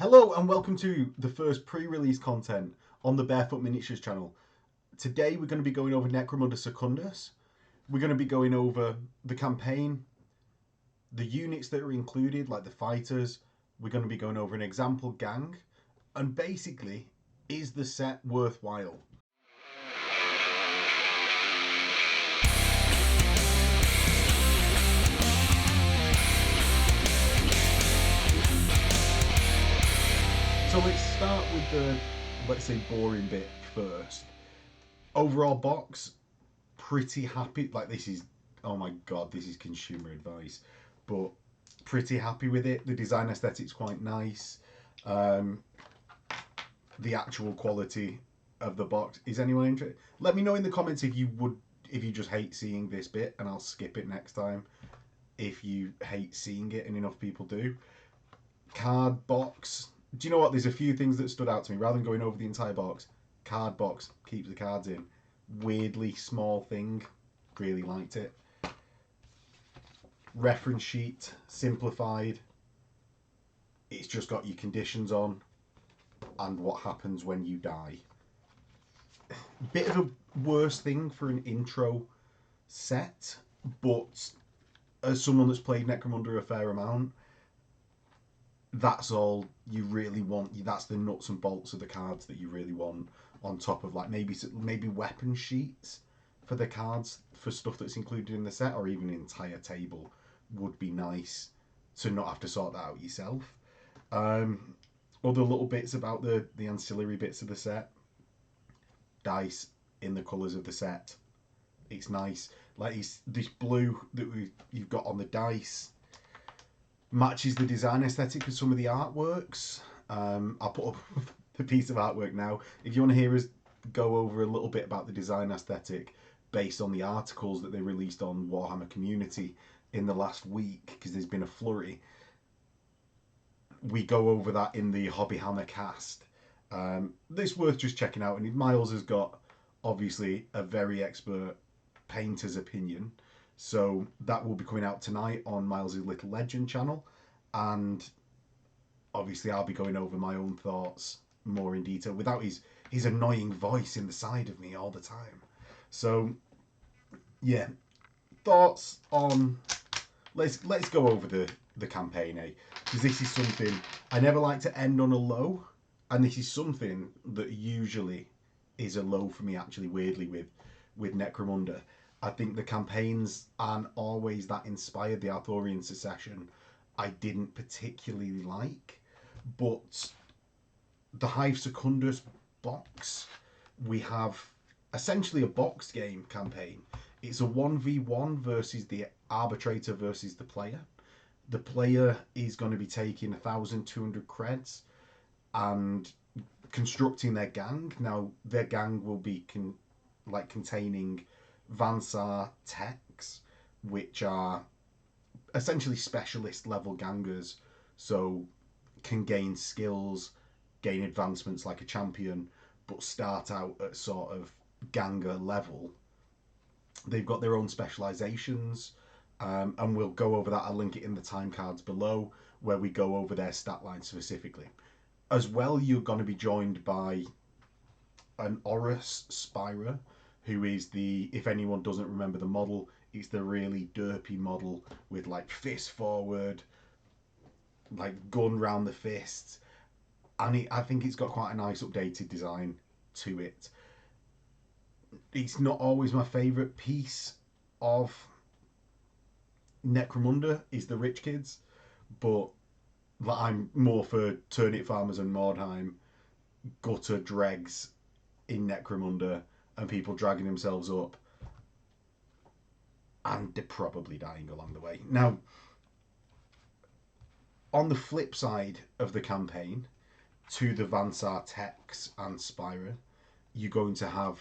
Hello and welcome to the first pre-release content on the Bearfoot Miniatures channel. Today we're going to be going over Necromunda Secundus. We're going to be going over the campaign, the units that are included, like the fighters. We're going to be going over an example gang, and basically, is the set worthwhile? So let's start with the, let's say, boring bit first. Overall box, pretty happy. Like, this is, oh my god, this is consumer advice, but pretty happy with it. The design aesthetic's quite nice. The actual quality of the box. Is anyone interested? Let me know in the comments if you just hate seeing this bit, and I'll skip it next time. If you hate seeing it, and enough people do. Card box. Do you know what? There's a few things that stood out to me. Rather than going over the entire box, card box keeps the cards in. Weirdly small thing. Really liked it. Reference sheet, simplified. It's just got your conditions on and what happens when you die. Bit of a worse thing for an intro set, but as someone that's played Necromunda a fair amount, that's all you really want. That's the nuts and bolts of the cards that you really want, on top of like maybe weapon sheets for the cards for stuff that's included in the set, or even an entire table would be nice to not have to sort that out yourself. Other little bits about the ancillary bits of the set. Dice in the colours of the set. It's nice. Like this blue that you've got on the dice matches the design aesthetic of some of the artworks. I'll put up the piece of artwork now. If you want to hear us go over a little bit about the design aesthetic based on the articles that they released on Warhammer Community in the last week, because there's been a flurry, we go over that in the Hobbyhammer cast. It's worth just checking out. And Miles has got, obviously, a very expert painter's opinion. So that will be coming out tonight on Miles' Little Legend channel. And obviously I'll be going over my own thoughts more in detail without his annoying voice in the side of me all the time. So yeah, thoughts on, let's go over the campaign, because this is something I never like to end on a low, and this is something that usually is a low for me, actually, weirdly, with Necromunda. I think the campaigns aren't always that inspired. The Arthurian Secession I didn't particularly like, but the Hive Secundus box, we have essentially a box game campaign. It's a 1v1 versus the arbitrator versus the player. The player is going to be taking 1,200 creds and constructing their gang. Now, their gang will be containing Vansar techs, which are essentially specialist level gangers, so can gain skills, gain advancements like a champion, but start out at sort of ganger level. They've got their own specializations, and we'll go over that. I'll link it in the time cards below, where we go over their stat line specifically. As well, you're going to be joined by an Horus Spyrer, who is if anyone doesn't remember the model, it's the really derpy model with like fist forward, like gun round the fists, and I think it's got quite a nice updated design to it. It's not always my favourite piece of Necromunda is the rich kids, but I'm more for turnip farmers and Mordheim, gutter dregs in Necromunda, and people dragging themselves up, and they're probably dying along the way. Now, on the flip side of the campaign, to the Vansar techs and Spyre, you're going to have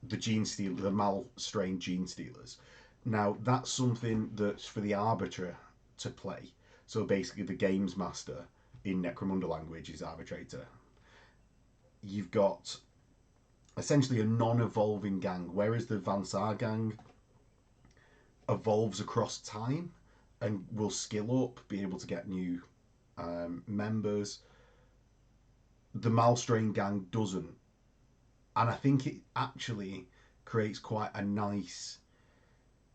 the Malstrain gene stealers. Now, that's something that's for the arbiter to play. So basically, the games master in Necromunda language is arbitrator. You've got essentially a non-evolving gang, whereas the Vansar gang evolves across time and will skill up, be able to get new members. the Malstrain gang doesn't. And I think it actually creates quite a nice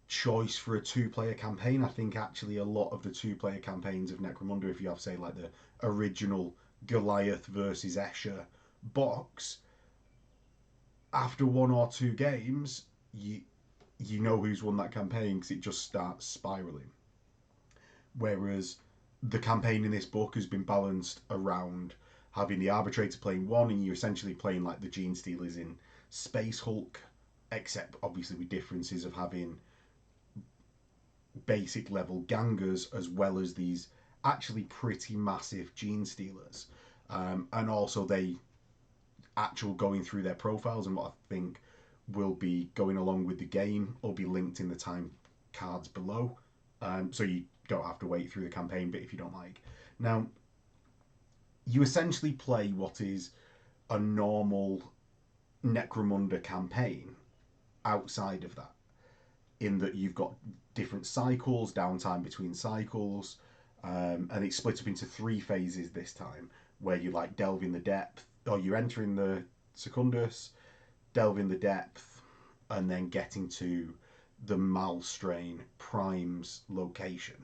choice for a two-player campaign. I think actually a lot of the two-player campaigns of Necromunda, if you have, say, like the original Goliath versus Escher box, after one or two games, you know who's won that campaign because it just starts spiraling. Whereas the campaign in this book has been balanced around having the Arbitrator playing one, and you're essentially playing like the Gene Stealers in Space Hulk, except obviously with differences of having basic level gangers as well as these actually pretty massive Gene Stealers. And also they actual going through their profiles, and what I think will be going along with the game or be linked in the time cards below. So you don't have to wait through the campaign bit if you don't like. Now, you essentially play what is a normal Necromunda campaign outside of that, in that you've got different cycles, downtime between cycles, and it's split up into 3 phases this time, where you like delve in the depth, or you're entering the Secundus, delve in the depth, and then getting to the Malstrain Prime's location.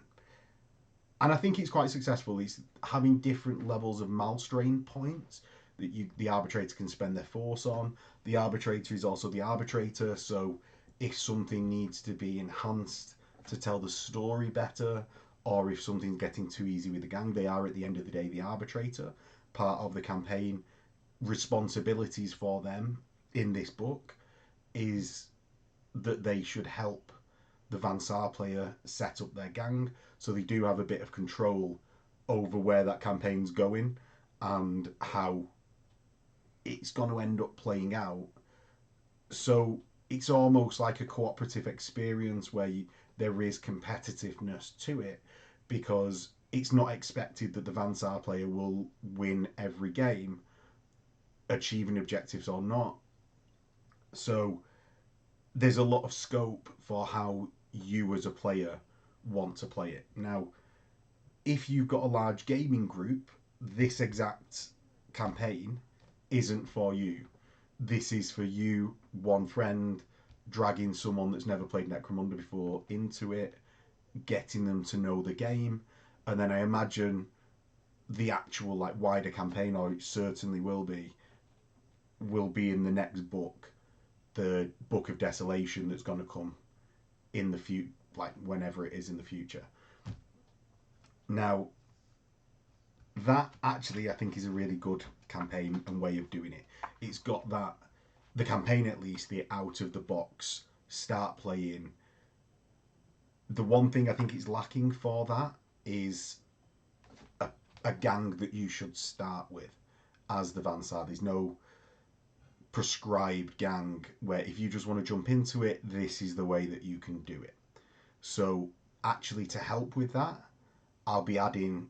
And I think it's quite successful. It's having different levels of Malstrain points that the Arbitrator can spend their force on. The Arbitrator is also the Arbitrator, so if something needs to be enhanced to tell the story better, or if something's getting too easy with the gang, they are at the end of the day the Arbitrator. Part of the campaign responsibilities for them in this book is that they should help the Van Saar player set up their gang, so they do have a bit of control over where that campaign's going and how it's going to end up playing out. So it's almost like a cooperative experience where there is competitiveness to it, because it's not expected that the Van Saar player will win every game, achieving objectives or not. So there's a lot of scope for how you as a player want to play it. Now, if you've got a large gaming group, this exact campaign isn't for you. This is for you, one friend, dragging someone that's never played Necromunda before into it, getting them to know the game, and then I imagine the actual like wider campaign, or it certainly will be in the next book, the Book of Desolation that's going to come in the future, like whenever it is in the future. Now, that actually I think is a really good campaign and way of doing it. It's got that, the campaign at least, the out of the box start playing. The one thing I think it's lacking for that is a gang that you should start with as the Van Saar. There's no prescribed gang where if you just want to jump into it, this is the way that you can do it. So actually, to help with that, I'll be adding,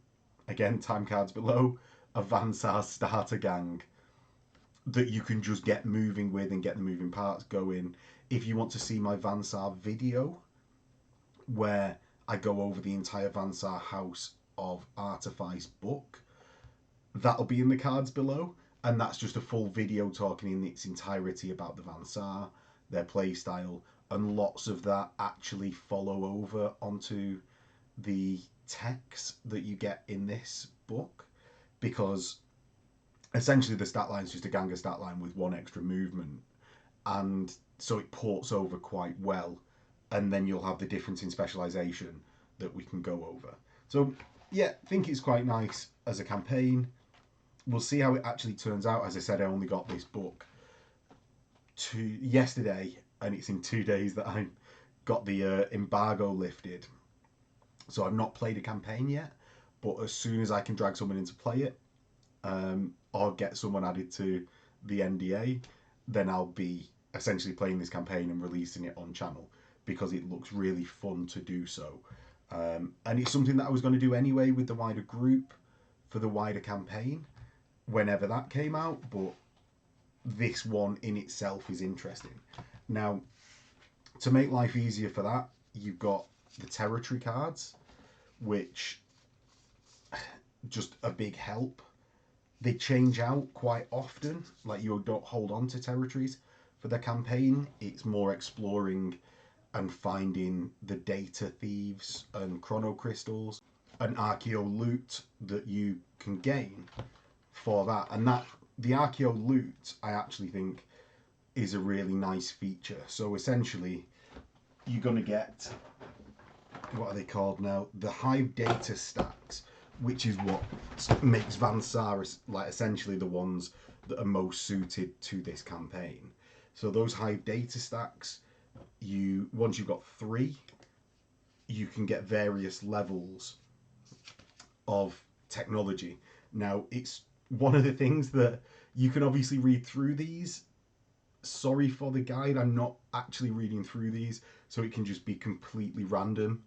again, time cards below, a Van Saar starter gang that you can just get moving with and get the moving parts going. If you want to see my Van Saar video, where I go over the entire Van Saar House of Artifice book, that'll be in the cards below. And that's just a full video talking in its entirety about the Van Saar, their playstyle, and lots of that actually follow over onto the text that you get in this book, because essentially the stat line is just a Ganga stat line with one extra movement, and so it ports over quite well, and then you'll have the difference in specialization that we can go over. So yeah, I think it's quite nice as a campaign. We'll see how it actually turns out. As I said, I only got this book yesterday, and it's in 2 days that I got the embargo lifted. So I've not played a campaign yet, but as soon as I can drag someone in to play it, or get someone added to the NDA, then I'll be essentially playing this campaign and releasing it on channel, because it looks really fun to do so. And it's something that I was going to do anyway with the wider group for the wider campaign whenever that came out, but this one in itself is interesting. Now, to make life easier for that, you've got the territory cards, which just a big help. They change out quite often, like you don't hold on to territories for the campaign. It's more exploring and finding the data thieves and chrono crystals and archeo loot that you can gain for that. And that the archeo loot, I actually think, is a really nice feature. So essentially, you're going to get, what are they called now? The Hive data stacks, which is what makes Vansar like essentially the ones that are most suited to this campaign. So those Hive data stacks, once you've got 3, you can get various levels of technology. Now, it's one of the things that you can obviously read through these. Sorry for the guide, I'm not actually reading through these, so it can just be completely random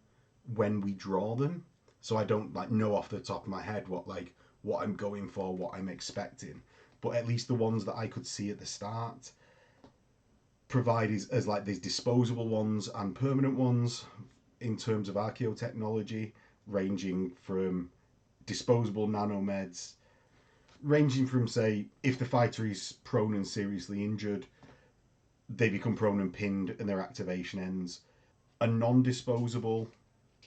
when we draw them. So I don't like know off the top of my head what I'm going for, what I'm expecting. But at least the ones that I could see at the start provide as like these disposable ones and permanent ones in terms of archaeotechnology, ranging from disposable nanomeds, ranging from, say, if the fighter is prone and seriously injured, they become prone and pinned and their activation ends. A non-disposable,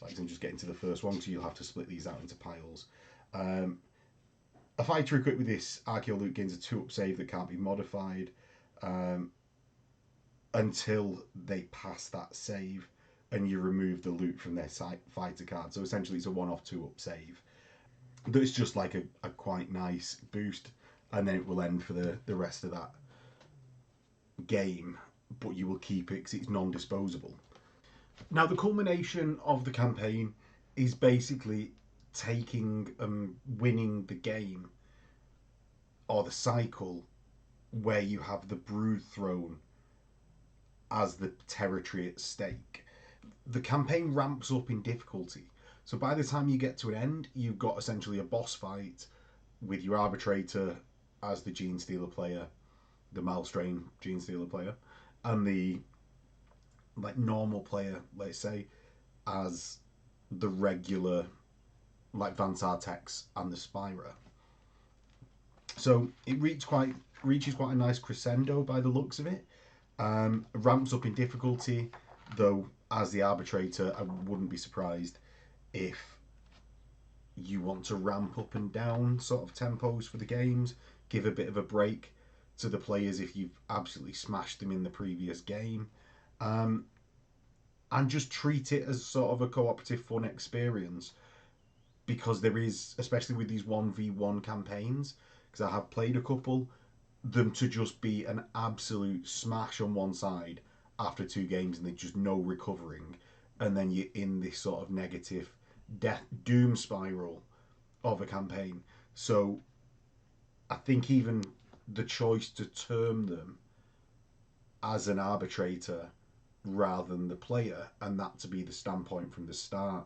like I'm just getting to the first one, so you'll have to split these out into piles. A fighter equipped with this archeo loot gains a 2-up save that can't be modified until they pass that save, and you remove the loot from their fighter card. So essentially, it's a one-off 2-up save. That's just like a quite nice boost, and then it will end for the rest of that game, but you will keep it because it's non-disposable. Now, the culmination of the campaign is basically taking and winning the game, or the cycle, where you have the Brood Throne as the territory at stake. The campaign ramps up in difficulty, so by the time you get to an end, you've got essentially a boss fight with your arbitrator as the Gene Stealer player, the Malstrain Gene Stealer player, and the like normal player, let's say, as the regular like Vansar Tex and the Spyrer. So it reaches quite a nice crescendo by the looks of it. Ramps up in difficulty, though as the arbitrator, I wouldn't be surprised if you want to ramp up and down sort of tempos for the games, give a bit of a break to the players if you've absolutely smashed them in the previous game, and just treat it as sort of a cooperative fun experience, because there is, especially with these 1v1 campaigns, because I have played a couple, them to just be an absolute smash on one side after 2 games and there's just no recovering, and then you're in this sort of negative death doom spiral of a campaign. So I think even the choice to term them as an arbitrator rather than the player, and that to be the standpoint from the start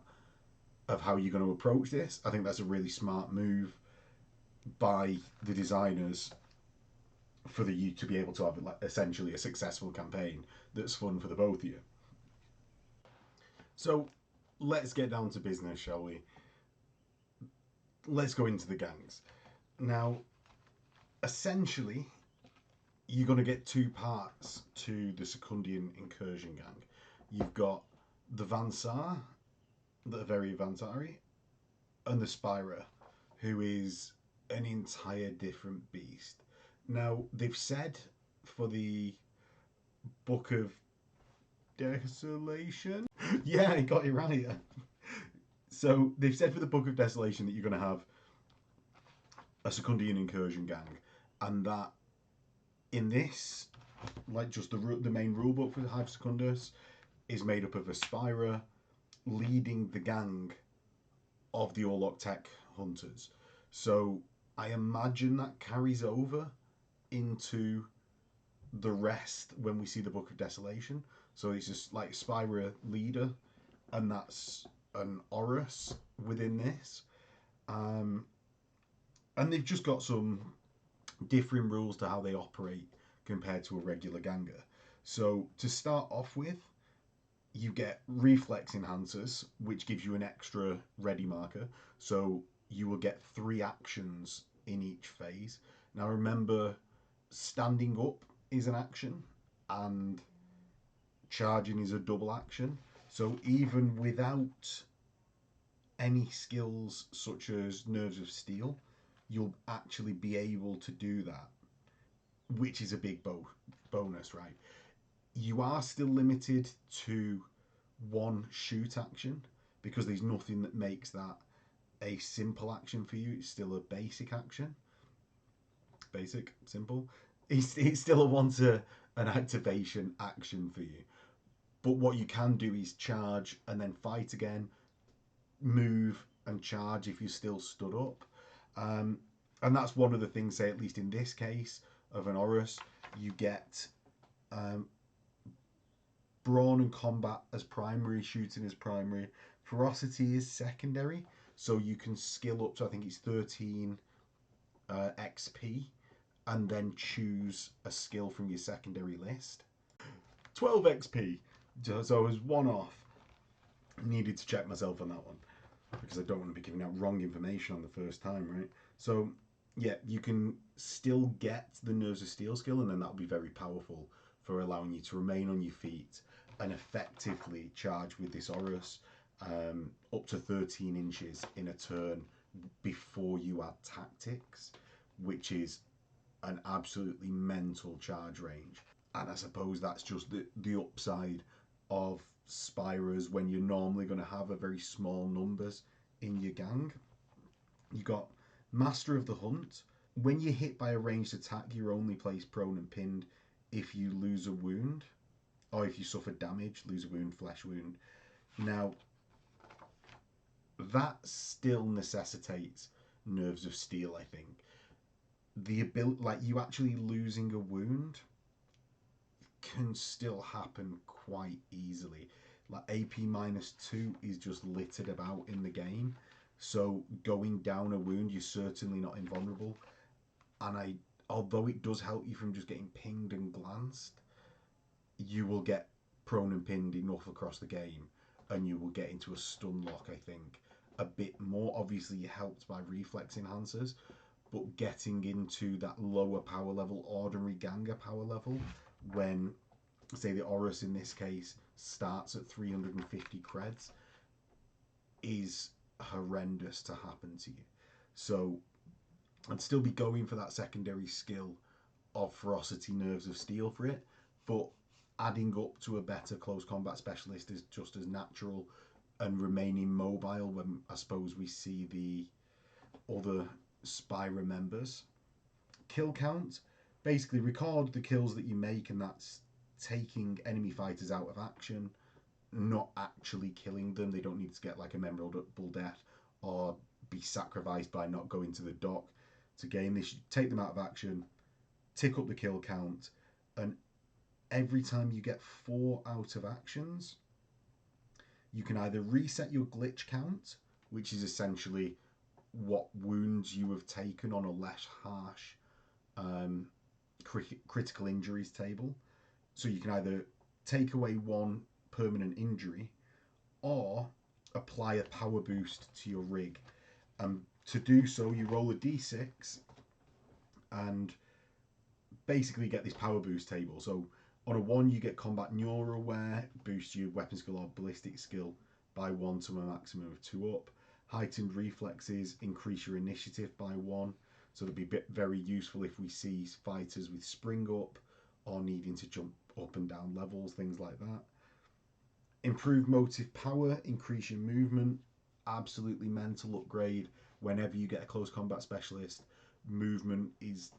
of how you're going to approach this, I think that's a really smart move by the designers for you to be able to have like essentially a successful campaign that's fun for the both of you. So let's get down to business, shall we? Let's go into the gangs. Now, essentially, you're going to get 2 parts to the Secundian incursion gang. You've got the Vansar, that are very Vansari, and the Spyrer, who is an entire different beast. Now, they've said for the Book of Desolation, yeah, I got it right. So they've said for the Book of Desolation that you're going to have a Secundian incursion gang, and that in this, like just the main rulebook for the Hive Secundus is made up of a Spyrer leading the gang of the Orlok Tek Hunters. So I imagine that carries over into the rest when we see the Book of Desolation. So it's just like Spyrer leader, and that's an Horus within this. And they've just got some differing rules to how they operate compared to a regular ganger. So to start off with, you get reflex enhancers, which gives you an extra ready marker. So you will get 3 actions in each phase. Now remember, standing up is an action and charging is a double action. So even without any skills such as Nerves of Steel, you'll actually be able to do that, which is a big bonus, right? You are still limited to one shoot action because there's nothing that makes that a simple action for you. It's still a basic action. Basic, simple. It's still a one to an activation action for you. But what you can do is charge and then fight again, move and charge if you're still stood up. And that's one of the things, say, at least in this case of an Horus, you get brawn and combat as primary, shooting as primary, ferocity is secondary. So you can skill up to, I think it's 13 XP, and then choose a skill from your secondary list. 12 XP. So I was one off. Needed to check myself on that one because I don't want to be giving out wrong information on the first time, right? So yeah, you can still get the Nerves of Steel skill, and then that'll be very powerful for allowing you to remain on your feet and effectively charge with this Horus up to 13 inches in a turn before you add tactics, which is an absolutely mental charge range. And I suppose that's just the upside of Spyrers when you're normally going to have a very small numbers in your gang. You got Master of the Hunt. When you're hit by a ranged attack, you're only placed prone and pinned if you lose a wound, or if you suffer damage, lose a wound, flesh wound. Now, that still necessitates Nerves of Steel, I think. The ability, like you actually losing a wound, can still happen quite easily. Like AP -2 is just littered about in the game, so going down a wound, you're certainly not invulnerable. And although it does help you from just getting pinged and glanced, you will get prone and pinned enough across the game, and you will get into a stun lock, I think, a bit more. Obviously, you're helped by reflex enhancers, but getting into that lower power level, ordinary Ganger power level, when, say, the Horus in this case starts at 350 creds, is horrendous to happen to you. So I'd still be going for that secondary skill of Ferocity, Nerves of Steel for it, but adding up to a better close combat specialist is just as natural, and remaining mobile when I suppose we see the other Spyre members. Kill count, basically record the kills that you make, and that's taking enemy fighters out of action, not actually killing them. They don't need to get like a memorable death or be sacrificed by not going to the dock to gain this. You take them out of action, tick up the kill count, and every time you get 4 out of actions, you can either reset your glitch count, which is essentially what wounds you have taken on a less harsh critical injuries table. So you can either take away 1 permanent injury or apply a power boost to your rig. To do so, you roll a d6 and basically get this power boost table. So on a 1, you get combat neuro-aware, boost your weapon skill or ballistic skill by 1 to a maximum of 2 up. Heightened reflexes increase your initiative by 1, so it'll be very useful if we see fighters with spring up or needing to jump up and down levels, things like that. Improved motive power, increase your movement, absolutely mental upgrade. Whenever you get a close combat specialist, movement is,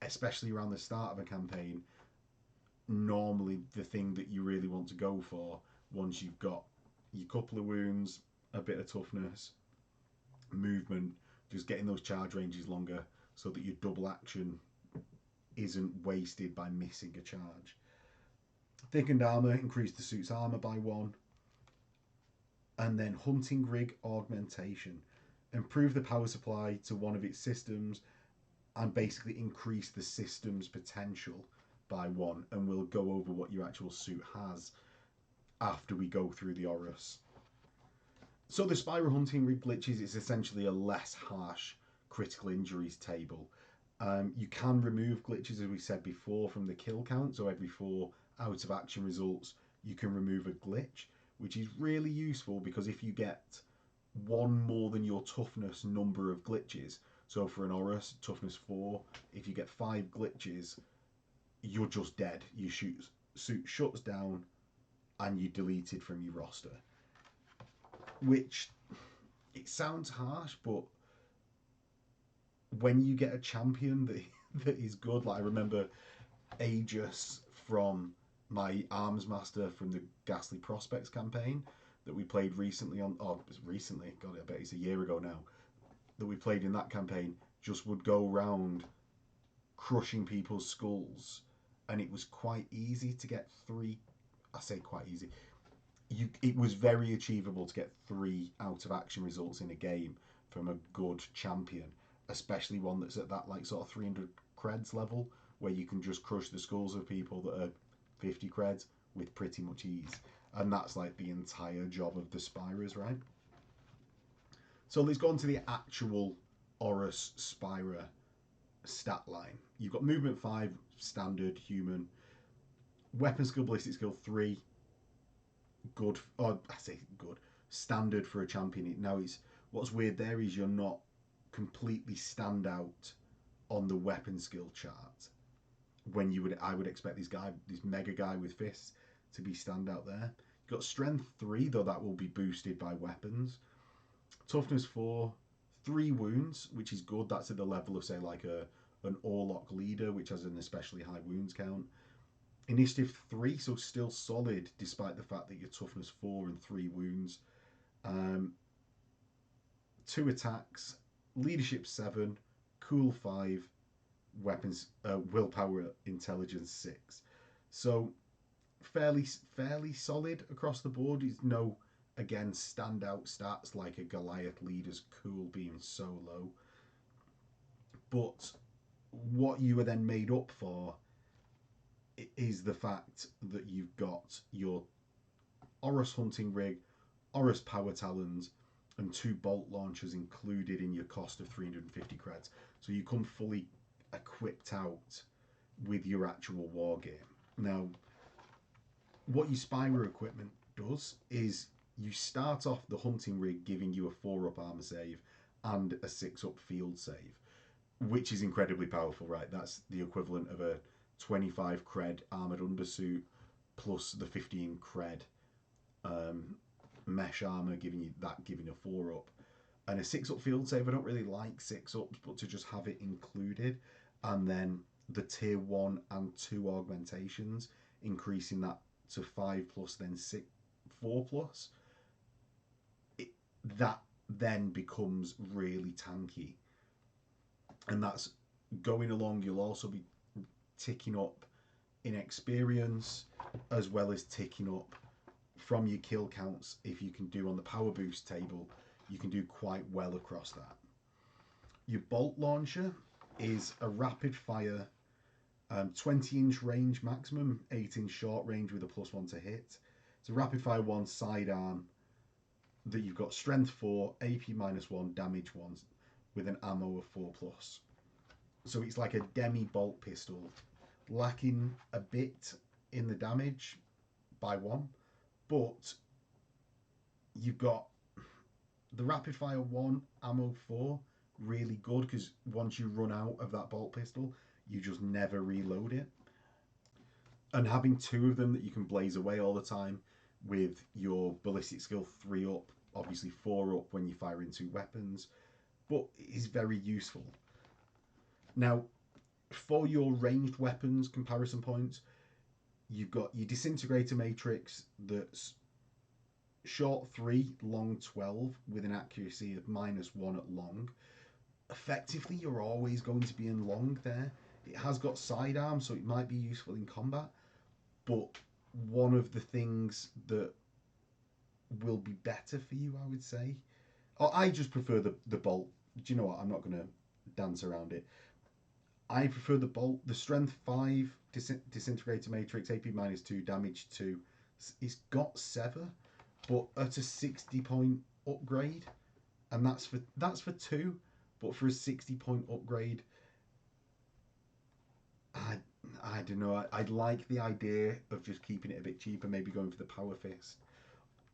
especially around the start of a campaign, normally the thing that you really want to go for once you've got your couple of wounds, a bit of toughness, movement, just getting those charge ranges longer so that your double action isn't wasted by missing a charge. Thickened armor, increase the suit's armor by 1. And then hunting rig augmentation, improve the power supply to one of its systems and basically increase the system's potential by 1, and we'll go over what your actual suit has after we go through the Horus. So the Spyro hunting rig glitches is essentially a less harsh critical injuries table. You can remove glitches, as we said before, from the kill count. So every 4 out of action results, you can remove a glitch, which is really useful because if you get one more than your toughness number of glitches, so for an Horus, toughness 4, if you get 5 glitches, you're just dead. Your suit shuts down and you're deleted from your roster. Which, it sounds harsh, but when you get a champion that is good, like I remember Aegis from my Arms Master from the Ghastly Prospects campaign that we played recently on, recently, God, I bet it's a year ago now, that we played in that campaign, just would go around crushing people's skulls, and it was quite easy to get 3, I say quite easy, it was very achievable to get 3 out of action results in a game from a good champion, especially one that's at that like sort of 300 creds level where you can just crush the skulls of people that are 50 creds with pretty much ease. And that's like the entire job of the Spyrers, right? So let's go on to the actual Horus Spyrer stat line. You've got movement 5, standard, human. Weapon skill, ballistic skill 3, good, or I say good, standard for a champion. Now, what's weird there is you're not completely stand out on the weapon skill chart. When I would expect this mega guy with fists to be stand out there. You've got strength 3, though that will be boosted by weapons. Toughness 4, 3 wounds, which is good. That's at the level of, say, like an Orlok leader, which has an especially high wounds count. Initiative 3, so still solid despite the fact that you're toughness 4 and 3 wounds. 2 attacks, leadership 7, cool 5, weapons, willpower, intelligence 6. So fairly solid across the board. It's no, again, standout stats like a Goliath leader's cool being so low. But what you are then made up for is the fact that you've got your Horus hunting rig, Horus power talons, and 2 bolt launchers included in your cost of 350 creds. So you come fully equipped out with your actual war game. Now, what your Spyrer equipment does is you start off the hunting rig giving you a 4-up armor save and a 6-up field save, which is incredibly powerful, right? That's the equivalent of a 25 cred armored undersuit plus the 15 cred mesh armor, giving you a 4-up. And a 6-up field save, I don't really like 6-ups, but to just have it included, and then the tier 1 and 2 augmentations, increasing that to 5 plus, then 4 plus, that then becomes really tanky. And that's going along. You'll also be ticking up in experience, as well as ticking up from your kill counts. If you can do on the power boost table, you can do quite well across that. Your bolt launcher is a rapid fire 20-inch range maximum, 8-inch short range with a +1 to hit. It's a rapid fire 1 sidearm that you've got strength 4, AP -1, damage 1 with an ammo of 4+. So it's like a demi bolt pistol, lacking a bit in the damage by 1, but you've got the rapid fire 1, ammo 4, really good, because once you run out of that bolt pistol, you just never reload it. And having 2 of them that you can blaze away all the time with your ballistic skill 3 up, obviously 4 up when you fire into weapons, but it is very useful. Now, for your ranged weapons comparison points, you've got your Disintegrator Matrix that's short 3, long 12, with an accuracy of -1 at long. Effectively, you're always going to be in long there. It has got sidearm, so it might be useful in combat, but one of the things that will be better for you, I would say, I just prefer the bolt. Do you know what? I'm not going to dance around it. I prefer the bolt. The strength 5 Disintegrator Matrix, AP -2, damage 2. It's got Sever, but at a 60-point upgrade, and that's for 2. but for a 60-point upgrade, I don't know. I like the idea of just keeping it a bit cheaper, maybe going for the Power Fist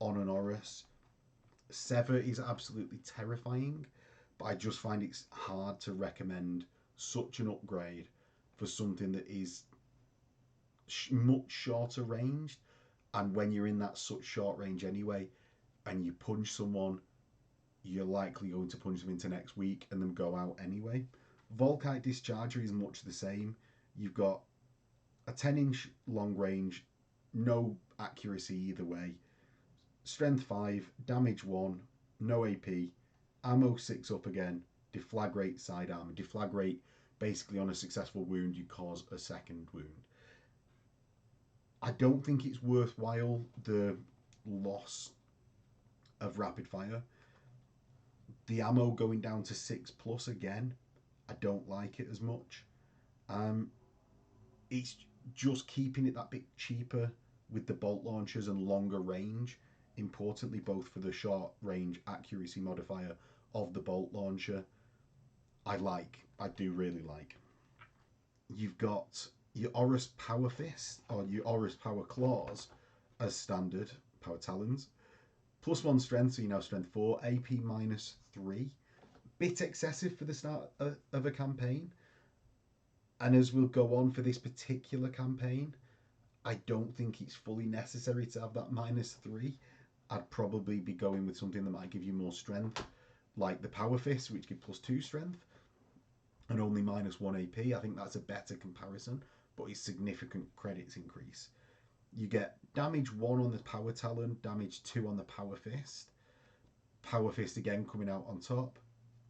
on an Oris. Sever is absolutely terrifying, but I just find it's hard to recommend such an upgrade for something that is much shorter ranged. And when you're in that such short range anyway, and you punch someone, you're likely going to punch them into next week and then go out anyway. Volkite Discharger is much the same. You've got a 10-inch long range, no accuracy either way, strength 5, damage 1, no AP, ammo 6 up again, deflagrate side armor. Deflagrate, basically on a successful wound, you cause a second wound. I don't think it's worthwhile the loss of rapid fire. The ammo going down to 6+ again, I don't like it as much. It's just keeping it that bit cheaper with the bolt launchers and longer range, importantly both for the short range accuracy modifier of the bolt launcher. I do really like. You've got your Oris Power Fist or your Oris Power Claws as standard, Power Talons. +1 strength, so you now strength 4, AP -3. Bit excessive for the start of a campaign. And as we'll go on for this particular campaign, I don't think it's fully necessary to have that -3. I'd probably be going with something that might give you more strength, like the Power Fist, which give +2 strength and only -1 AP. I think that's a better comparison, but it's significant credits increase. You get damage 1 on the Power Talon, damage 2 on the Power Fist. Power Fist again coming out on top,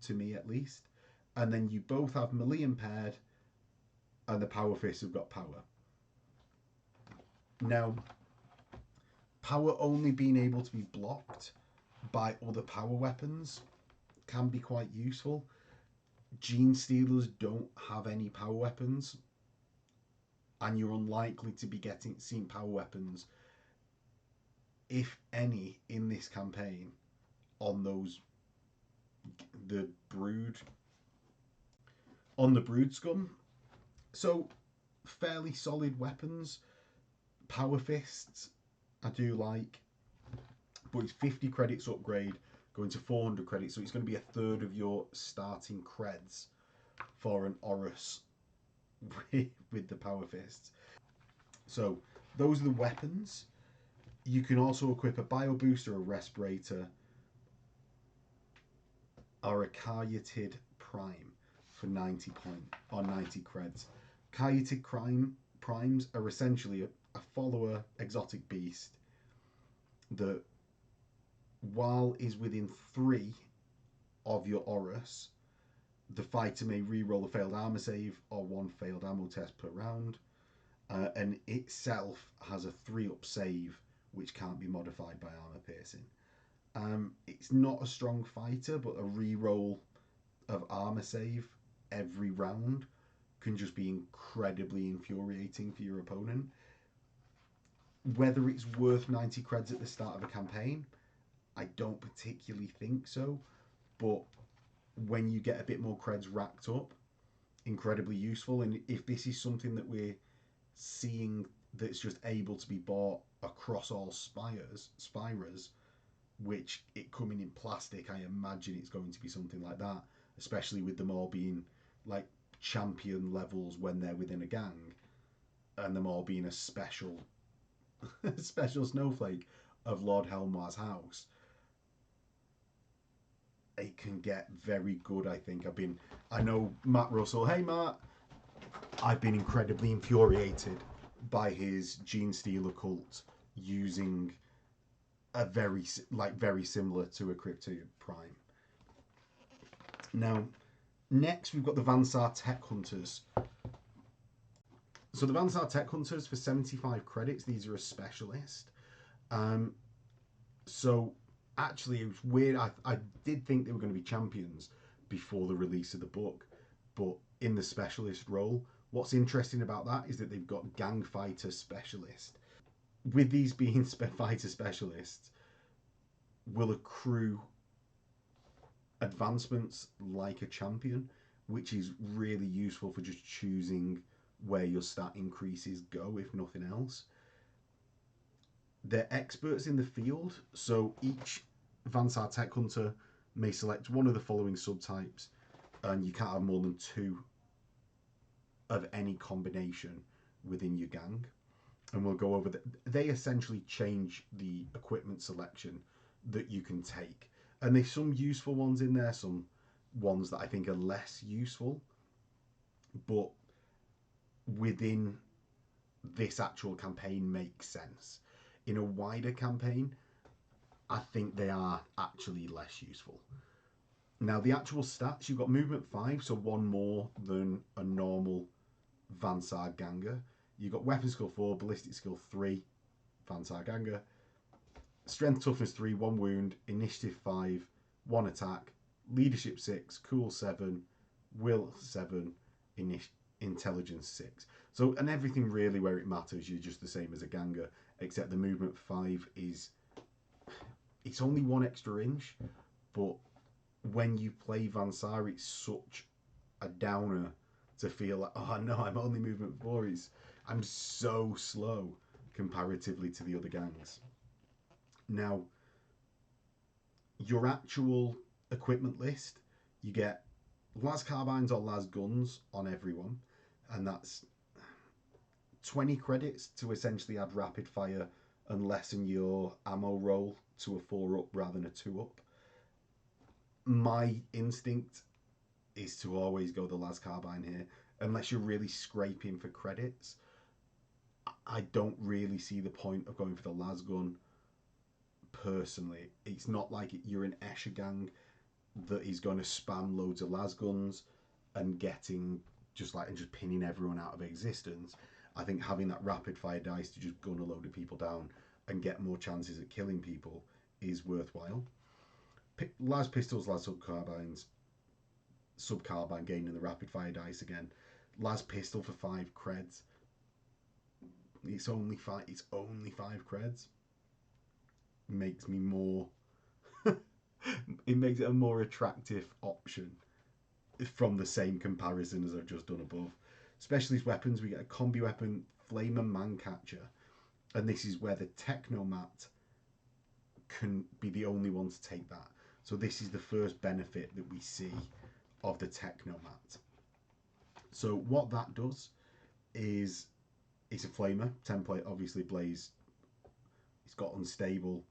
to me at least. And then you both have melee impaired, and the Power Fists have got power. Now, power only being able to be blocked by other power weapons can be quite useful. Gene Stealers don't have any power weapons, and you're unlikely to be seeing power weapons, if any, in this campaign on the brood scum. So fairly solid weapons. Power Fists I do like, but it's 50 credits upgrade going to 400 credits, so it's going to be 1/3 of your starting creds for an Oris with the Power Fists. So those are the weapons. You can also equip a Bio Booster, a Respirator, or a Caryatid Prime for 90 creds. Caryatid Primes are essentially a follower exotic beast that, while is within 3 of your Oris, the fighter may re-roll a failed armor save or 1 failed ammo test per round, and itself has a 3-up save which can't be modified by armor piercing. It's not a strong fighter, but a re-roll of armor save every round can just be incredibly infuriating for your opponent. Whether it's worth 90 creds at the start of a campaign, I don't particularly think so, but when you get a bit more creds racked up, incredibly useful. And if this is something that we're seeing that's just able to be bought across all Spyrers, which it coming in plastic, I imagine it's going to be something like that, especially with them all being like champion levels when they're within a gang, and them all being a special snowflake of Lord Helmar's house. It can get very good, I think. I know Matt Russell. Hey, Matt. I've been incredibly infuriated by his Gene Stealer cult using a very similar to a Crypto Prime. Now, next we've got the Vansar Tek Hunters. So the Vansar Tek Hunters, for 75 credits, these are a specialist. So actually it was weird. I did think they were going to be champions before the release of the book, but in the specialist role. What's interesting about that is that they've got gang fighter specialist. With these being fighter specialists, will accrue advancements like a champion, which is really useful for just choosing where your stat increases go, if nothing else. They're experts in the field, so each Vansar Tek Hunter may select one of the following subtypes, and you can't have more than 2 of any combination within your gang. And we'll go over that. They essentially change the equipment selection that you can take. And there's some useful ones in there, some ones that I think are less useful. But within this actual campaign makes sense. In a wider campaign, I think they are actually less useful. Now, the actual stats, you've got movement 5, so 1 more than a normal Vansar Ganger. You've got weapon skill 4, ballistic skill 3, Vansar Ganger. Strength toughness 3, 1 wound, initiative 5, 1 attack, leadership 6, cool 7, will 7, intelligence 6. So, and everything really where it matters, you're just the same as a Ganger, except the movement 5 is, it's only 1 extra inch, but when you play Vansar, it's such a downer to feel like, oh no, I'm only movement 4. I'm so slow comparatively to the other gangs. Now, your actual equipment list, you get las carbines or las guns on everyone, and that's 20 credits to essentially add rapid fire and lessen your ammo roll to a 4 up rather than a 2 up. My instinct is to always go the las carbine here, unless you're really scraping for credits. I don't really see the point of going for the las gun personally. It's not like you're an Escher gang that is going to spam loads of las guns and getting just pinning everyone out of existence. I think having that rapid fire dice to just gun a load of people down and get more chances at killing people is worthwhile. Las pistols, las sub carbine gaining the rapid fire dice again. Las pistol for 5 creds. It's only 5 creds. Makes me more it makes it a more attractive option from the same comparison as I've just done above. Specialist weapons, we get a combi weapon, Flamer Mancatcher, and this is where the Technomat can be the only one to take that. So this is the first benefit that we see of the Technomat. So what that does is, it's a flamer template, obviously blaze. It's got unstable.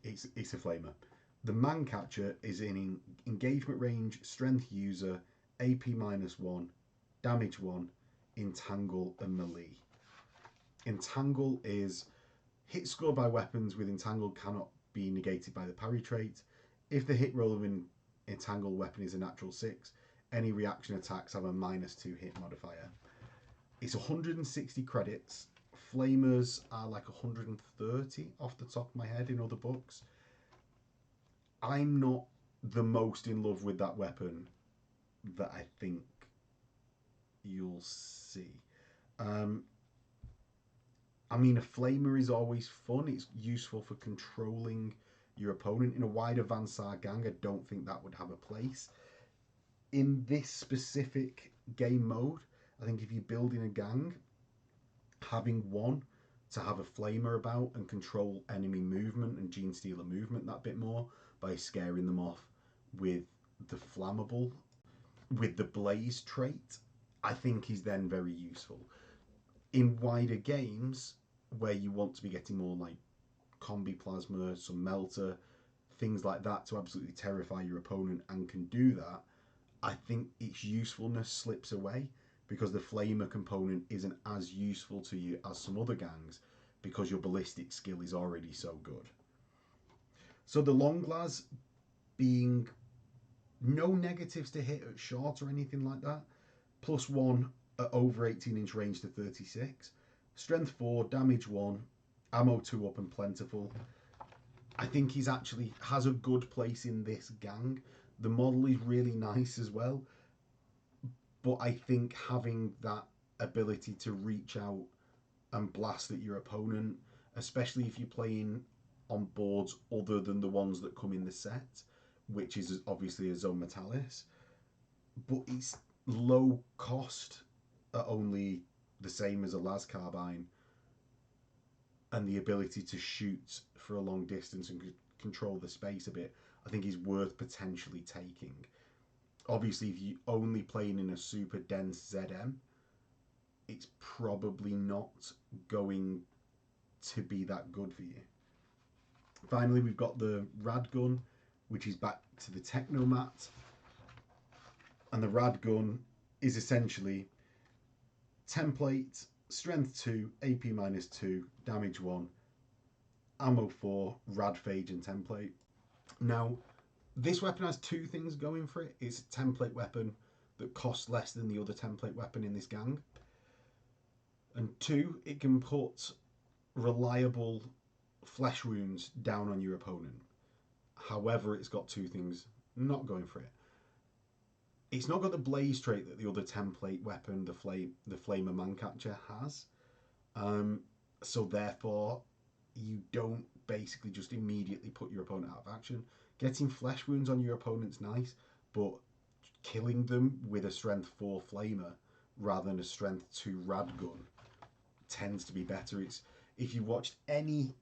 It's a flamer. The Mancatcher is in engagement range, strength user, AP -1, damage 1, entangle and melee. Entangle is hit scored by weapons with entangle cannot be negated by the parry trait. If the hit roll of an entangled weapon is a natural 6, any reaction attacks have a -2 hit modifier. It's 160 credits. Flamers are like 130 off the top of my head in other books. I'm not the most in love with that weapon that I think you'll see. I mean, a flamer is always fun. It's useful for controlling your opponent. In a wider Vansar gang, I don't think that would have a place. In this specific game mode, I think if you're building a gang, having one to have a flamer about and control enemy movement and Gene Stealer movement that bit more by scaring them off with the flammable, with the blaze trait, I think is then very useful. In wider games, where you want to be getting more like combi plasma, some melter, things like that to absolutely terrify your opponent and can do that, I think its usefulness slips away because the flamer component isn't as useful to you as some other gangs because your ballistic skill is already so good. So the long las being no negatives to hit at short or anything like that, +1 at over 18-inch range to 36, strength 4, damage 1, ammo 2 up and plentiful. I think he's actually has a good place in this gang. The model is really nice as well, but I think having that ability to reach out and blast at your opponent, especially if you're playing on boards other than the ones that come in the set, which is obviously a Zone Metalis, but it's low cost at only the same as a las carbine, and the ability to shoot for a long distance and control the space a bit, I think is worth potentially taking. Obviously, if you only playing in a super dense ZM, it's probably not going to be that good for you. Finally, we've got the rad gun, which is back to the Technomat, and the rad gun is essentially template, strength 2, AP -2, damage 1, ammo 4, rad phage and template. Now, this weapon has two things going for it. It's a template weapon that costs less than the other template weapon in this gang. And two, it can put reliable flesh wounds down on your opponent. However, it's got two things not going for it. It's not got the blaze trait that the other template weapon, the Flamer Mancatcher, has. So therefore, you don't basically just immediately put your opponent out of action. Getting flesh wounds on your opponent's nice, but killing them with a strength 4 Flamer rather than a strength 2 rad gun tends to be better. It's, if you watched any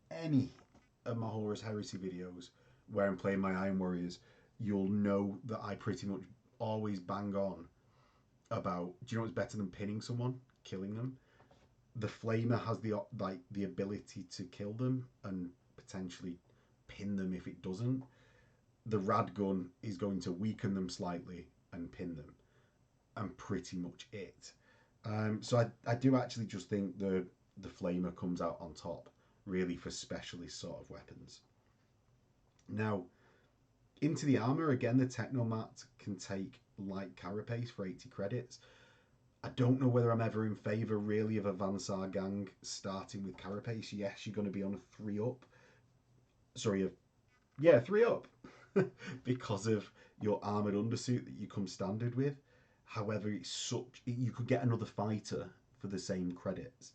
of my Horus Heresy videos where I'm playing my Iron Warriors, you'll know that I pretty much always bang on about, do you know what's better than pinning someone? Killing them. The Flamer has the ability to kill them and potentially pin them if it doesn't. The rad gun is going to weaken them slightly and pin them, and pretty much it. So I do actually just think the Flamer comes out on top, really, for specialist sort of weapons. Now, into the armor, again, the Technomat can take light carapace for 80 credits. I don't know whether I'm ever in favour, really, of a Vansar gang starting with carapace. Yes, you're going to be on a 3-up. Sorry, 3-up. Because of your armoured undersuit that you come standard with. However, it's such, you could get another fighter for the same credits.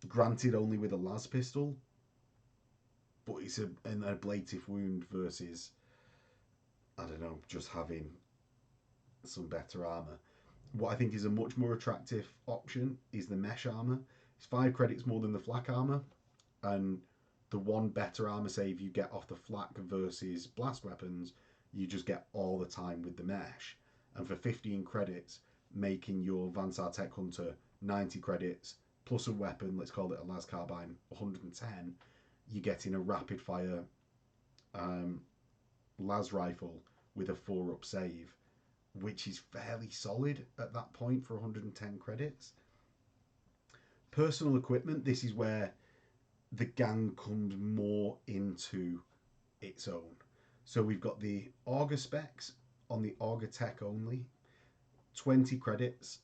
Granted, only with a las pistol, but it's an ablative wound versus, I don't know, just having some better armour. What I think is a much more attractive option is the mesh armour. It's 5 credits more than the flak armour, and the one better armour save you get off the flak versus blast weapons, you just get all the time with the mesh. And for 15 credits, making your Vansar Tek Hunter 90 credits, plus a weapon, let's call it a las carbine, 110, you're getting a rapid fire las rifle with a 4-up save, which is fairly solid at that point for 110 credits. Personal equipment, this is where the gang comes more into its own. So we've got the Augur specs on the Augur Tech only, 20 credits.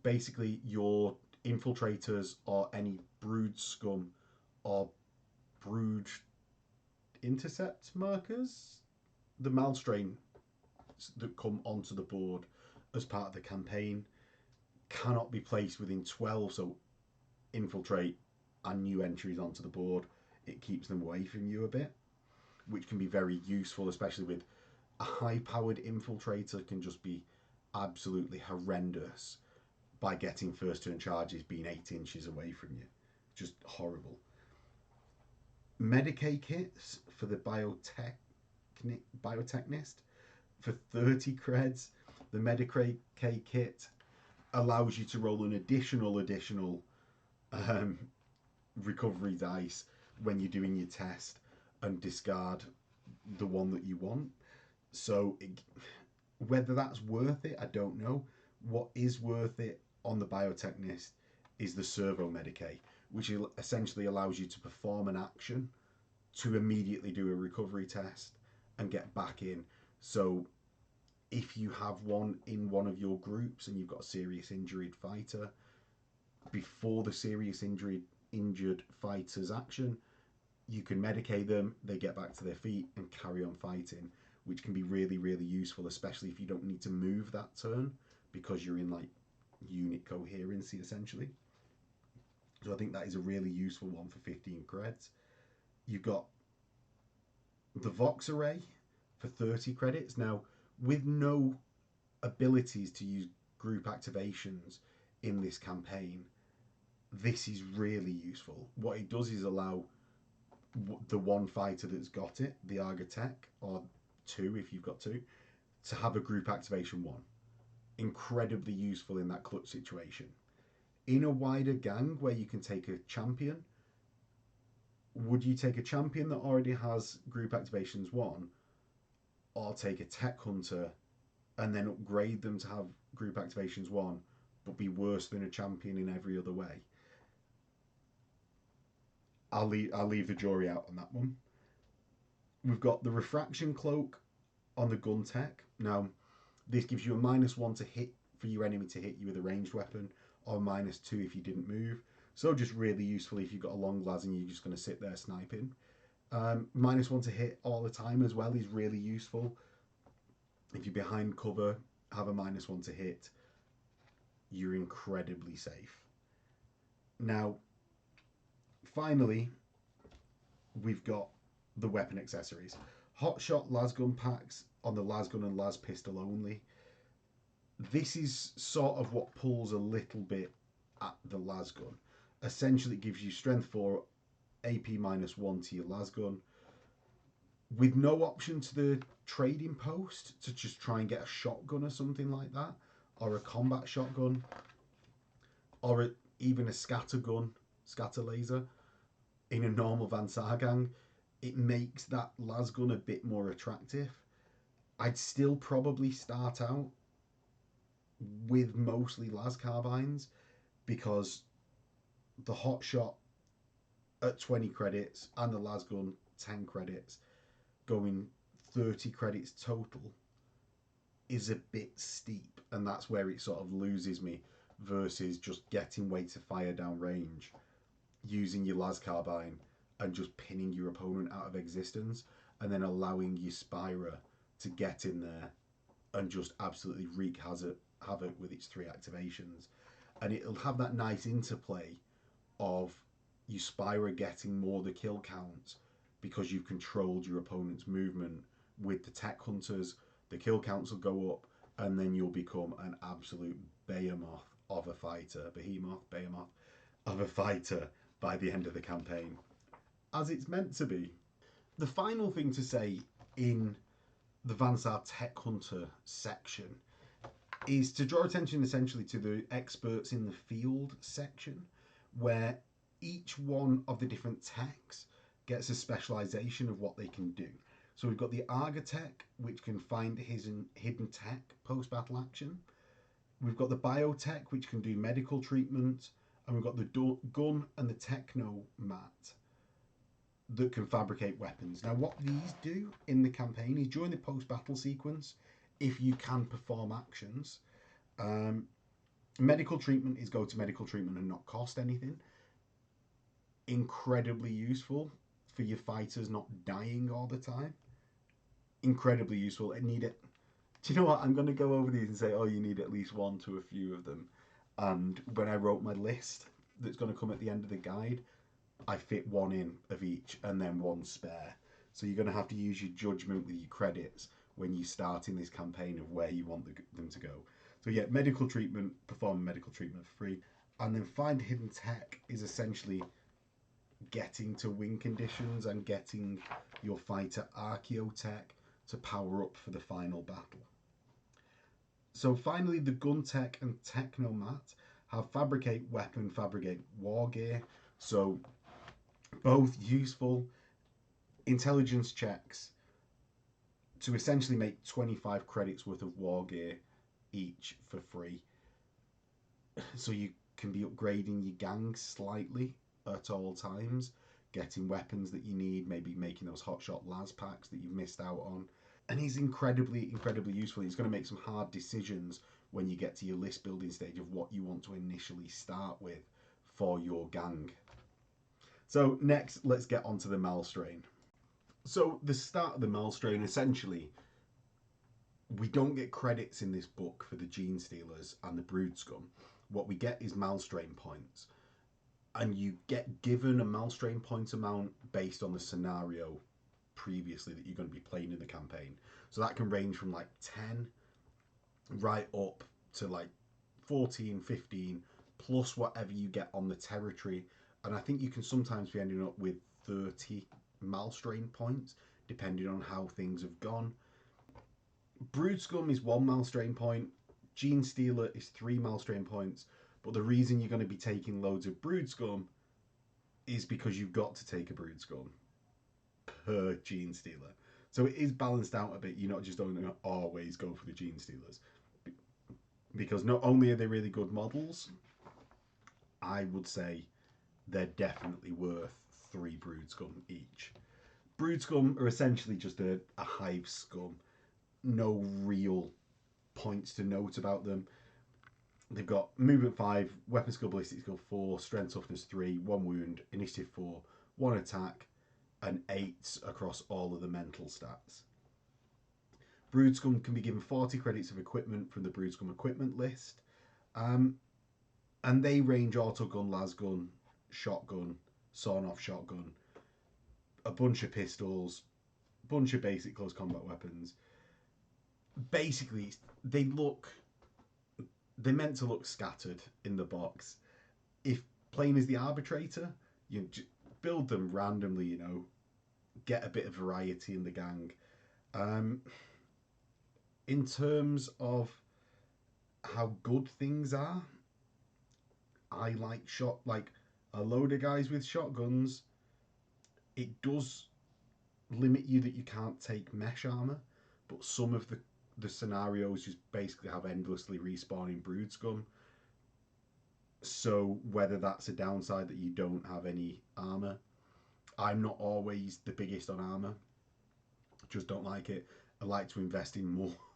Basically, your infiltrators or any brood scum or brood intercept markers, the Malstrain that come onto the board as part of the campaign, cannot be placed within 12, so infiltrate and new entries onto the board, it keeps them away from you a bit, which can be very useful, especially with a high-powered infiltrator can just be absolutely horrendous by getting first-turn charges being 8 inches away from you. Just horrible. Medicae kits for the Biotechnist for 30 creds. The Medicae kit allows you to roll an additional recovery dice when you're doing your test and discard the one that you want. So whether that's worth it, I don't know. What is worth it on the Biotechnist is the Servo Medicae, which essentially allows you to perform an action to immediately do a recovery test and get back in. So if you have one in one of your groups and you've got a serious injured fighter, before the serious injured fighter's action, you can medicate them, they get back to their feet and carry on fighting, which can be really, really useful, especially if you don't need to move that turn because you're in like unit coherency essentially. So I think that is a really useful one for 15 creds. You've got the Vox Array for 30 credits. Now, with no abilities to use group activations in this campaign, this is really useful. What it does is allow the one fighter that's got it, the Arga Tek, or two if you've got two, to have a group activation 1. Incredibly useful in that clutch situation. In a wider gang where you can take a champion, would you take a champion that already has group activations 1, or take a Tek Hunter and then upgrade them to have group activations 1 but be worse than a champion in every other way? I'll leave the jury out on that one. We've got the refraction cloak on the gun tech. Now, this gives you a -1 to hit for your enemy to hit you with a ranged weapon, or -2 if you didn't move. So just really useful if you've got a long las and you're just going to sit there sniping. -1 to hit all the time as well is really useful. If you're behind cover, have a -1 to hit. You're incredibly safe. Now, finally, we've got the weapon accessories. Hotshot lasgun packs on the lasgun and las pistol only. This is sort of what pulls a little bit at the lasgun. Essentially, it gives you strength 4, AP -1 to your lasgun, with no option to the trading post to just try and get a shotgun or something like that, or a combat shotgun, or even a scatter gun, scatter laser in a normal Van Saar gang. It makes that lasgun a bit more attractive. I'd still probably start out with mostly las carbines, because the hotshot at 20 credits and the lasgun 10 credits, going 30 credits total, is a bit steep, and that's where it sort of loses me versus just getting weight to fire down range, using your las carbine and just pinning your opponent out of existence, and then allowing your Spyrer to get in there and just absolutely wreak havoc with its 3 activations. And it'll have that nice interplay of your Spyrer getting more the kill counts because you've controlled your opponent's movement. With the Tek Hunters, the kill counts will go up, and then you'll become an absolute behemoth of a fighter of a fighter by the end of the campaign, as it's meant to be. The final thing to say in the Van Saar Tek Hunter section is to draw attention essentially to the experts in the field section, where each one of the different techs gets a specialization of what they can do. So we've got the Arga Tek, which can find hidden tech post-battle action. We've got the Biotech, which can do medical treatment. And we've got the Gun and the Technomat that can fabricate weapons. Now, what these do in the campaign is during the post-battle sequence, if you can perform actions, medical treatment is go to medical treatment and not cost anything. Incredibly useful for your fighters not dying all the time. Incredibly useful. I need it. Do you know what? I'm going to go over these and say, oh, you need at least 1 to a few of them. And when I wrote my list that's going to come at the end of the guide, I fit 1 in of each and then 1 spare. So you're going to have to use your judgment with your credits when you start in this campaign of where you want them to go. So yeah, medical treatment, perform medical treatment for free. And then find hidden tech is essentially getting to win conditions and getting your fighter Archaeotech to power up for the final battle. So finally, the Gun Tech and Technomat have fabricate weapon, fabricate war gear. So both useful intelligence checks to essentially make 25 credits worth of war gear each for free. So you can be upgrading your gang slightly at all times, getting weapons that you need, maybe making those hotshot las packs that you've missed out on. And he's incredibly useful. He's going to make some hard decisions when you get to your list building stage of what you want to initially start with for your gang. So next, let's get onto the Malstrain. So the start of the Malstrain, essentially, we don't get credits in this book for the Gene Stealers and the Brood Scum. What we get is Malstrain points. And you get given a Malstrain point amount based on the scenario previously that you're going to be playing in the campaign. So that can range from like 10 right up to like 14, 15, plus whatever you get on the territory. And I think you can sometimes be ending up with 30 Malstrain points, depending on how things have gone. Brood Scum is 1 Malstrain point. Gene Stealer is 3 Malstrain points. But the reason you're going to be taking loads of Brood Scum is because you've got to take a Brood Scum per Gene Stealer. So it is balanced out a bit. You're not just going to always go for the Gene Stealers. Because not only are they really good models, I would say they're definitely worth 3 Brood Scum each. Brood Scum are essentially just a Hive scum. No real points to note about them. They've got movement 5, weapon skill, ballistic skill 4, strength toughness 3, 1 wound, initiative 4, 1 attack, and 8 across all of the mental stats. Brood Scum can be given 40 credits of equipment from the Brood Scum equipment list. And they range autogun, lasgun, shotgun, sawn-off shotgun, a bunch of pistols, bunch of basic close combat weapons. Basically, they're meant to look scattered in the box. If playing as the arbitrator, you build them randomly, get a bit of variety in the gang. In terms of how good things are, I like a load of guys with shotguns. It does limit you that you can't take mesh armor, but some of the scenarios just basically have endlessly respawning Brood Scum. So whether that's a downside that you don't have any armor, I'm not always the biggest on armor. Just don't like it. I like to invest in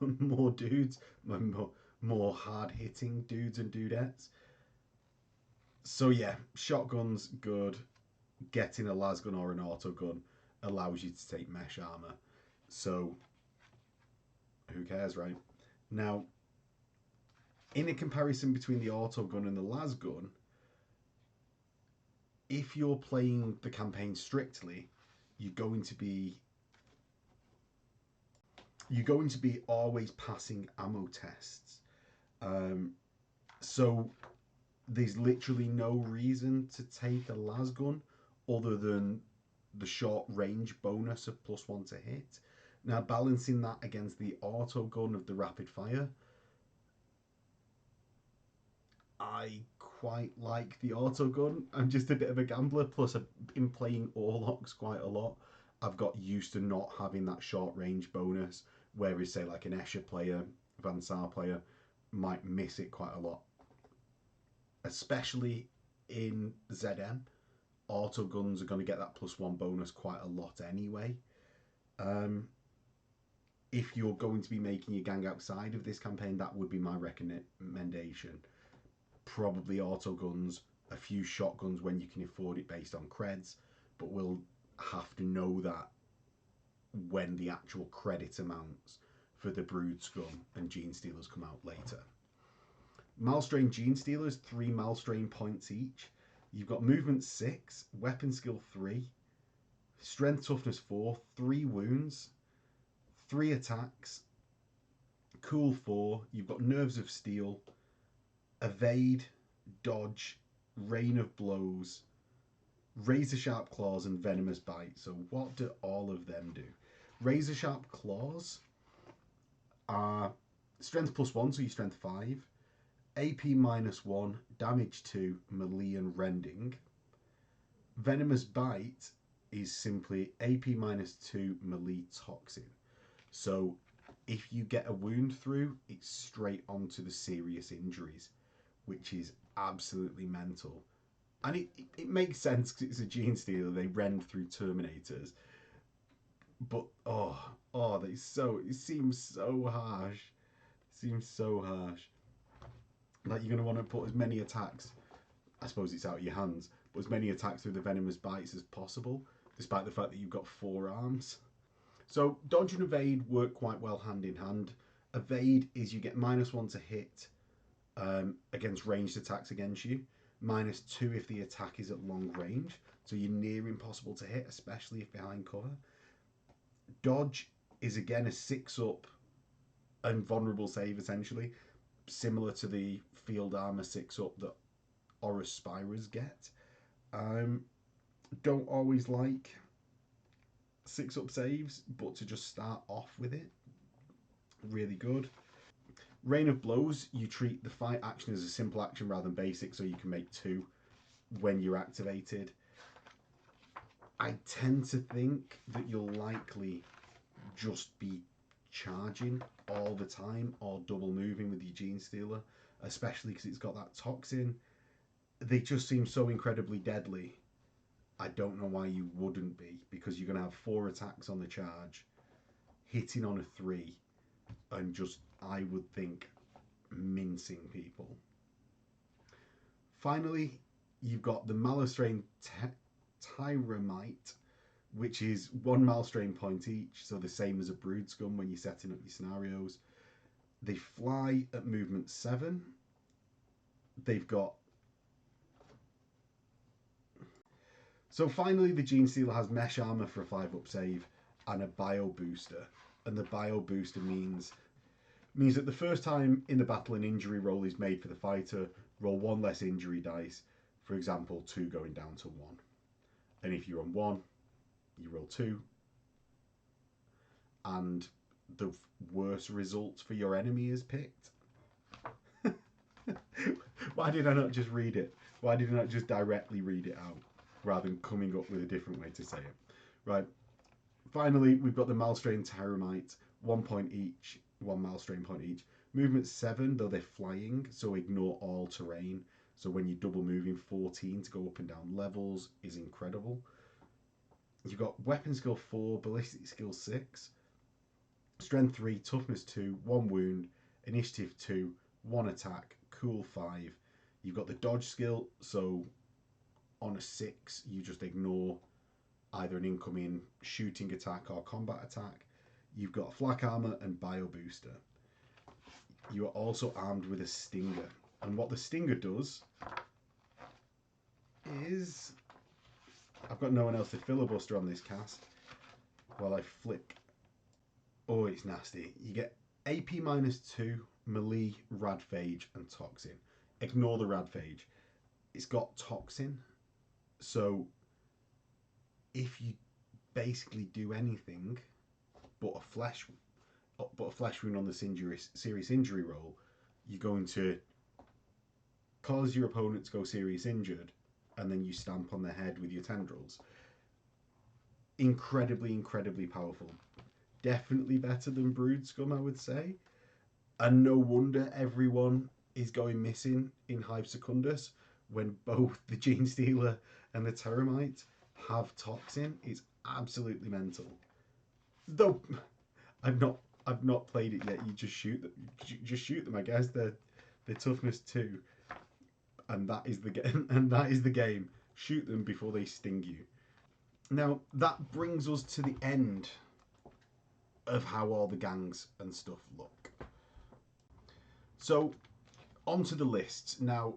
more dudes, more hard hitting dudes and dudettes. So yeah, shotguns good. Getting a lasgun or an autogun allows you to take mesh armor. So who cares, right? Now, in a comparison between the autogun and the lasgun, if you're playing the campaign strictly, you're going to be always passing ammo tests. So there's literally no reason to take a lasgun other than the short range bonus of +1 to hit. Now, balancing that against the auto gun of the rapid fire, I quite like the auto gun. I'm just a bit of a gambler. Plus, I've been playing Orlocks quite a lot. I've got used to not having that short range bonus, whereas, say, like an Escher player, Van Saar player, might miss it quite a lot. Especially in ZM, auto guns are going to get that +1 bonus quite a lot anyway. If you're going to be making your gang outside of this campaign, that would be my recommendation. Probably auto guns, a few shotguns when you can afford it based on creds, but we'll have to know that when the actual credit amounts for the Brood Scum and Gene Stealers come out later. Malstrain Gene Stealers, 3 Malstrain points each. You've got movement 6, weapon skill 3, strength toughness 4, 3 wounds, 3 attacks, cool 4. You've got nerves of steel, evade, dodge, rain of blows, razor sharp claws, and venomous bite. So what do all of them do? Razor sharp claws are strength +1, so your strength 5. AP -1, damage 2, melee and rending. Venomous bite is simply AP -2, melee toxin. So if you get a wound through, it's straight onto the serious injuries, which is absolutely mental. And it makes sense because it's a Gene Stealer. They rend through Terminators. But it seems so harsh. Like, you're going to want to put as many attacks, I suppose it's out of your hands, but as many attacks through the venomous bites as possible, despite the fact that you've got 4 arms. So dodge and evade work quite well hand in hand. Evade is you get -1 to hit against ranged attacks against you, -2 if the attack is at long range, so you're near impossible to hit, especially if behind cover. Dodge is again a 6-up and vulnerable save, essentially, similar to the field armor 6-up that Horus Spyrers get. Um, don't always like 6-up saves, but to just start off with it, really good. Rain of Blows, you treat the fight action as a simple action rather than basic, so you can make 2 when you're activated. I tend to think that you'll likely just be charging all the time or double moving with your Gene Stealer, especially because it's got that toxin. They just seem so incredibly deadly. I don't know why you wouldn't be, because you're going to have 4 attacks on the charge, hitting on a 3, and just, I would think, mincing people. Finally, you've got the Malstrain Tyromite, which is 1 Malstrain point each, so the same as a Brood Scum when you're setting up your scenarios. They fly at movement 7. They've got... So finally, the Gene Stealer has Mesh Armor for a 5-up save and a Bio Booster. And the Bio Booster means that the first time in the battle an injury roll is made for the fighter, roll 1 less injury dice, for example 2 going down to 1. And if you're on 1, you roll 2, and the worst result for your enemy is picked. Why did I not just read it? Why did I not just directly read it out rather than coming up with a different way to say it? Right. Finally, we've got the Malstrain Tyromite, 1 point each, 1 Malstrain point each. Movement 7, though they're flying, so ignore all terrain. So when you're double moving, 14 to go up and down levels is incredible. You've got Weapon Skill 4, Ballistic Skill 6, Strength 3, Toughness 2, 1 Wound, Initiative 2, 1 Attack, Cool 5. You've got the Dodge skill, so on a 6 you just ignore either an incoming shooting attack or combat attack. You've got Flak Armor and Bio Booster. You are also armed with a Stinger, and what the Stinger does is... I've got no one else to filibuster on this cast while I flick. Oh, it's nasty. You get AP -2, melee, Radphage, and Toxin. Ignore the Radphage. It's got Toxin, so if you basically do anything but a flesh wound on the serious injury roll, you're going to cause your opponent to go serious injured, and then you stamp on their head with your tendrils. Incredibly, incredibly powerful. Definitely better than Brood Scum, I would say. And no wonder everyone is going missing in Hive Secundus when both the Gene Stealer and the Tyromite have Toxin. It's absolutely mental. Though I've not played it yet. You just shoot them. Just shoot them. I guess they're toughness 2, and that is the game. And that is the game. Shoot them before they sting you. Now that brings us to the end of how all the gangs and stuff look. So onto the lists. Now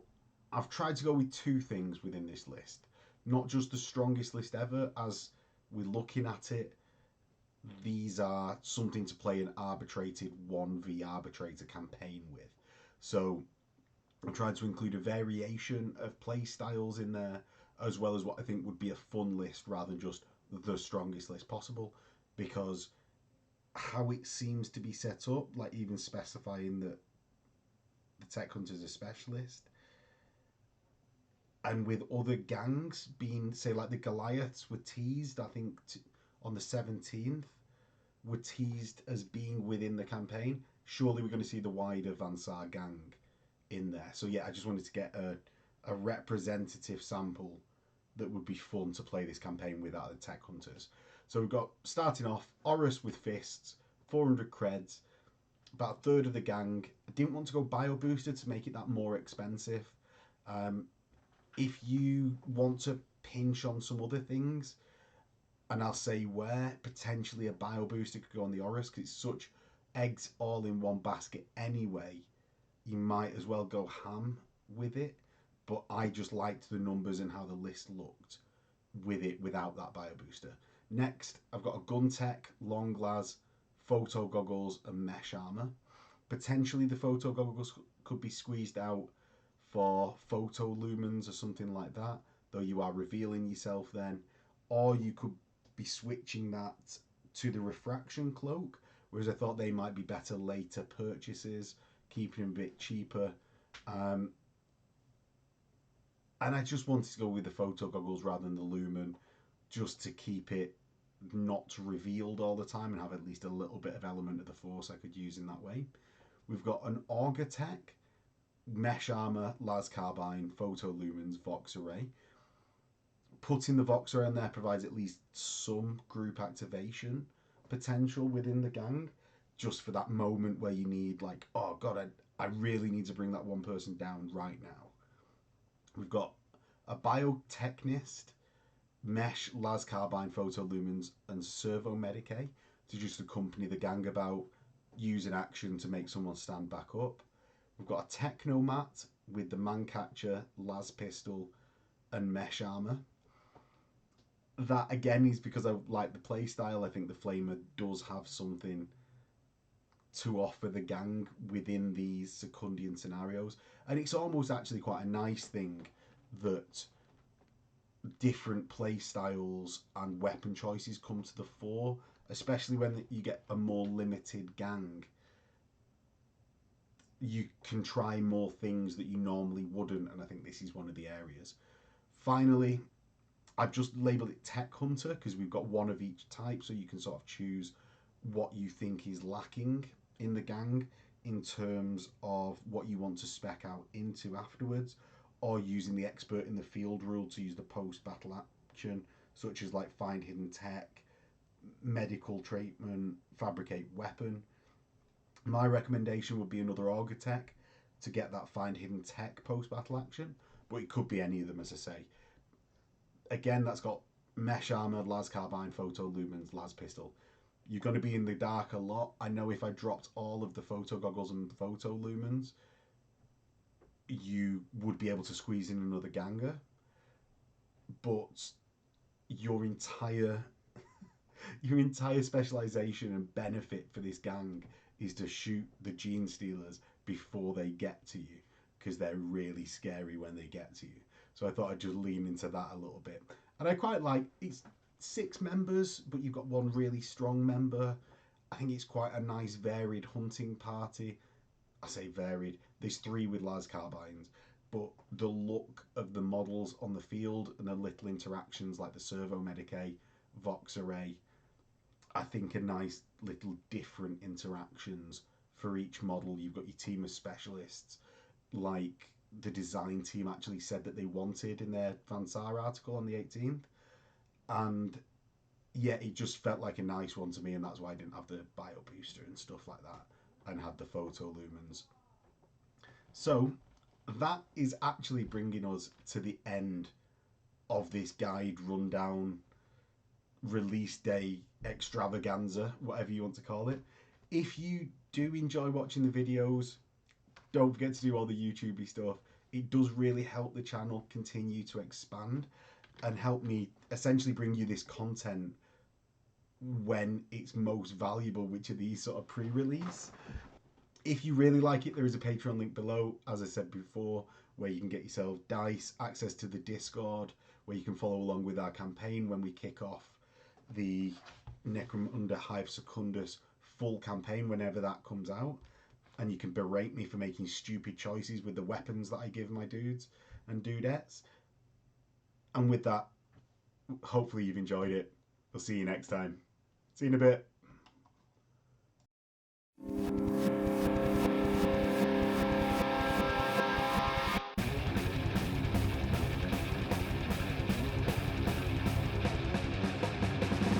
I've tried to go with 2 things within this list, not just the strongest list ever. As we're looking at it, these are something to play an arbitrated 1v arbitrator campaign with. So I've tried to include a variation of play styles in there, as well as what I think would be a fun list rather than just the strongest list possible, because how it seems to be set up, like even specifying that the Tek Hunters are specialist, and with other gangs being, say, like the Goliaths were teased, I think on the 17th, were teased as being within the campaign. Surely we're going to see the wider Vansar gang in there. So yeah, I just wanted to get a representative sample that would be fun to play this campaign with out of the Tek Hunters. So we've got, starting off, Horus with Fists, 400 creds, about a third of the gang. I didn't want to go Bio Booster to make it that more expensive. If you want to pinch on some other things, and I'll say where, potentially a Bio Booster could go on the Horus, because it's such eggs all in one basket anyway, you might as well go ham with it. But I just liked the numbers and how the list looked with it without that Bio Booster. Next, I've got a gun tech, long las, photo goggles, and mesh armor. Potentially, the photo goggles could be squeezed out for photo lumens or something like that, though you are revealing yourself then. Or you could be switching that to the refraction cloak, whereas I thought they might be better later purchases, keeping them a bit cheaper. Um, and I just wanted to go with the photo goggles rather than the lumen, just to keep it not revealed all the time and have at least a little bit of element of the force I could use in that way. We've got an auger tech, mesh armor, las carbine, photo lumens, vox array. Putting the vox array in there provides at least some group activation potential within the gang, just for that moment where you need, like, oh god, I really need to bring that one person down right now. We've got a biotechnist, mesh, las carbine, photo lumens, and servo medicae to just accompany the gang about, use an action to make someone stand back up. We've got a technomat with the mancatcher, las pistol, and mesh armor. That again is because I like the playstyle. I think the flamer does have something to offer the gang within these Secundian scenarios, and it's almost actually quite a nice thing that different play styles and weapon choices come to the fore, especially when you get a more limited gang. You can try more things that you normally wouldn't, and I think this is one of the areas. Finally, I've just labelled it Tek Hunter because we've got one of each type, so you can sort of choose what you think is lacking in the gang in terms of what you want to spec out into afterwards, or using the expert in the field rule to use the post-battle action, such as like find hidden tech, medical treatment, fabricate weapon. My recommendation would be another auger tech to get that find hidden tech post-battle action, but it could be any of them, as I say. Again, that's got mesh armor, las carbine, photo lumens, las pistol. You're going to be in the dark a lot. I know if I dropped all of the photo goggles and photo lumens, you would be able to squeeze in another ganger, but your entire specialization and benefit for this gang is to shoot the gene stealers before they get to you, because they're really scary when they get to you. So I thought I'd just lean into that a little bit. And I quite like, it's 6 members, but you've got one really strong member. I think it's quite a nice varied hunting party. I say varied, there's 3 with las carbines, but the look of the models on the field and the little interactions like the servo medicae, vox array, I think are nice little different interactions for each model. You've got your team of specialists, like the design team actually said that they wanted in their Vansar article on the 18th. And yeah, it just felt like a nice one to me, and that's why I didn't have the bio booster and stuff like that, and had the photo lumens. So that is actually bringing us to the end of this guide rundown, release day extravaganza, whatever you want to call it. If you do enjoy watching the videos, don't forget to do all the YouTubey stuff. It does really help the channel continue to expand and help me essentially bring you this content when it's most valuable, which are these sort of pre-release. If you really like it, there is a Patreon link below, as I said before, where you can get yourself dice, access to the Discord, where you can follow along with our campaign when we kick off the Necromunda Hive Secundus full campaign whenever that comes out. And you can berate me for making stupid choices with the weapons that I give my dudes and dudettes. And with that, hopefully you've enjoyed it. We'll see you next time. See you in a bit.